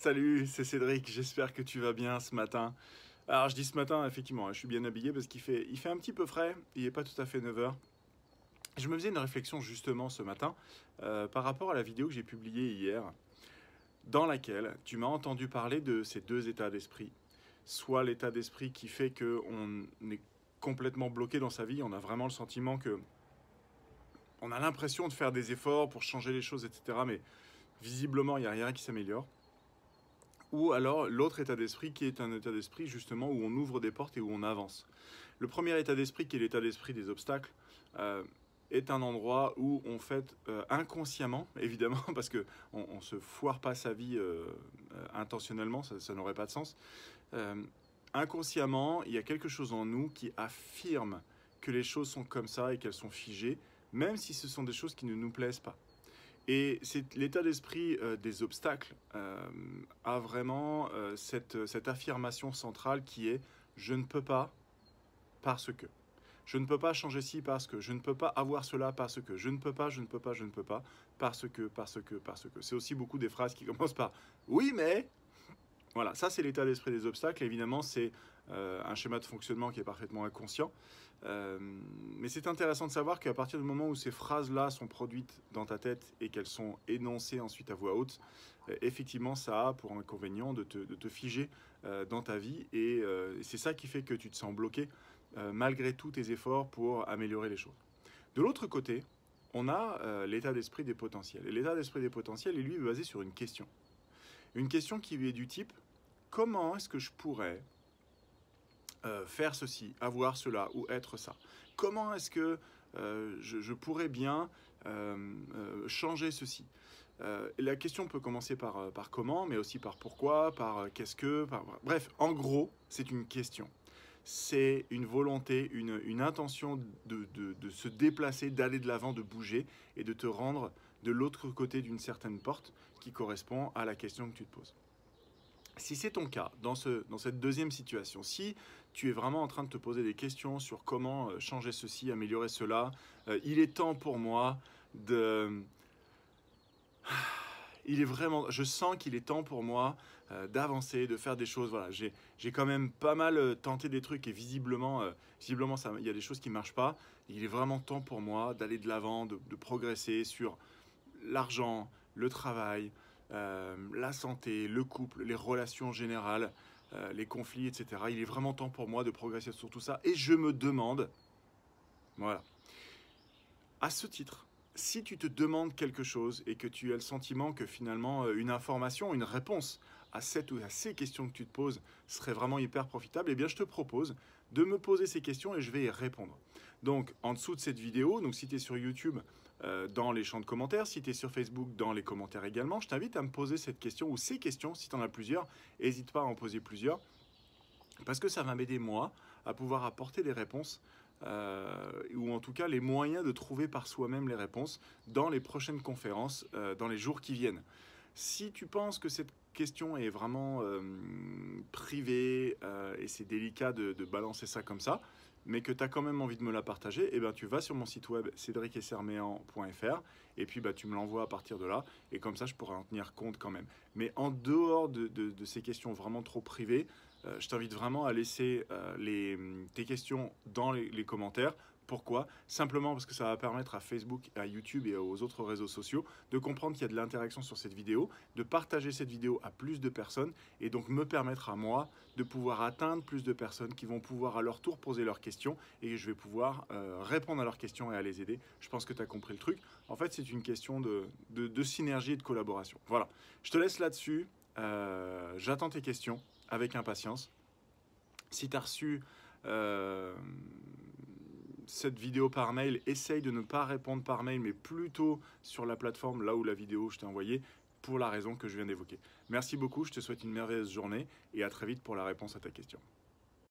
Salut, c'est Cédric, j'espère que tu vas bien ce matin. Alors je dis ce matin, effectivement, je suis bien habillé parce qu'il fait un petit peu frais, il n'est pas tout à fait 9 heures. Je me faisais une réflexion justement ce matin par rapport à la vidéo que j'ai publiée hier, dans laquelle tu m'as entendu parler de ces deux états d'esprit. Soit l'état d'esprit qui fait qu'on est complètement bloqué dans sa vie, on a vraiment le sentiment que on a l'impression de faire des efforts pour changer les choses, etc. Mais visiblement, il n'y a rien qui s'améliore. Ou alors l'autre état d'esprit qui est un état d'esprit justement où on ouvre des portes et où on avance. Le premier état d'esprit, qui est l'état d'esprit des obstacles, est un endroit où on fait inconsciemment, évidemment, parce qu'on ne se foire pas sa vie intentionnellement, ça n'aurait pas de sens. Inconsciemment, il y a quelque chose en nous qui affirme que les choses sont comme ça et qu'elles sont figées, même si ce sont des choses qui ne nous plaisent pas. Et c'est l'état d'esprit des obstacles a vraiment cette affirmation centrale qui est « je ne peux pas parce que ». Je ne peux pas changer ci parce que, je ne peux pas avoir cela parce que, je ne peux pas, je ne peux pas, je ne peux pas, parce que, parce que, parce que. C'est aussi beaucoup des phrases qui commencent par « oui mais ». Voilà, ça c'est l'état d'esprit des obstacles. Évidemment, c'est un schéma de fonctionnement qui est parfaitement inconscient. Mais c'est intéressant de savoir qu'à partir du moment où ces phrases-là sont produites dans ta tête et qu'elles sont énoncées ensuite à voix haute, effectivement, ça a pour inconvénient de te figer dans ta vie. Et c'est ça qui fait que tu te sens bloqué malgré tous tes efforts pour améliorer les choses. De l'autre côté, on a l'état d'esprit des potentiels. Et l'état d'esprit des potentiels est lui basé sur une question. Une question qui est du type « Comment est-ce que je pourrais faire ceci, avoir cela ou être ça? Comment est-ce que je pourrais bien changer ceci ?» La question peut commencer par comment, mais aussi par pourquoi, par qu'est-ce que... Bref, en gros, c'est une question. C'est une volonté, une intention de se déplacer, d'aller de l'avant, de bouger et de te rendre de l'autre côté d'une certaine porte qui correspond à la question que tu te poses. Si c'est ton cas, dans cette deuxième situation, si tu es vraiment en train de te poser des questions sur comment changer ceci, améliorer cela, il est temps pour moi de... je sens qu'il est temps pour moi d'avancer, de faire des choses. Voilà, j'ai quand même pas mal tenté des trucs et visiblement, il y a des choses qui ne marchent pas. Il est vraiment temps pour moi d'aller de l'avant, de progresser sur l'argent, le travail, la santé, le couple, les relations générales, les conflits, etc. Il est vraiment temps pour moi de progresser sur tout ça. Et je me demande, voilà, à ce titre, si tu te demandes quelque chose et que tu as le sentiment que finalement une information, une réponse à cette ou à ces questions que tu te poses serait vraiment hyper profitable, eh bien je te propose de me poser ces questions et je vais y répondre. Donc en dessous de cette vidéo, donc si tu es sur YouTube, dans les champs de commentaires, si tu es sur Facebook, dans les commentaires également, je t'invite à me poser cette question ou ces questions, si tu en as plusieurs, n'hésite pas à en poser plusieurs, parce que ça va m'aider moi à pouvoir apporter des réponses ou en tout cas les moyens de trouver par soi-même les réponses dans les prochaines conférences, dans les jours qui viennent. Si tu penses que cette question est vraiment privée et c'est délicat de balancer ça comme ça, mais que tu as quand même envie de me la partager, eh ben, tu vas sur mon site web cédricesserméan.fr et puis tu me l'envoies à partir de là et comme ça je pourrai en tenir compte quand même. Mais en dehors de ces questions vraiment trop privées, je t'invite vraiment à laisser tes questions dans les commentaires. Pourquoi? Simplement parce que ça va permettre à Facebook, à YouTube et aux autres réseaux sociaux de comprendre qu'il y a de l'interaction sur cette vidéo, de partager cette vidéo à plus de personnes et donc me permettre à moi de pouvoir atteindre plus de personnes qui vont pouvoir à leur tour poser leurs questions et je vais pouvoir répondre à leurs questions et à les aider. Je pense que tu as compris le truc. En fait, c'est une question de synergie et de collaboration. Voilà, je te laisse là-dessus. J'attends tes questions avec impatience. Si tu as reçu cette vidéo par mail, essaye de ne pas répondre par mail, mais plutôt sur la plateforme là où la vidéo je t'ai envoyée, pour la raison que je viens d'évoquer. Merci beaucoup, je te souhaite une merveilleuse journée et à très vite pour la réponse à ta question.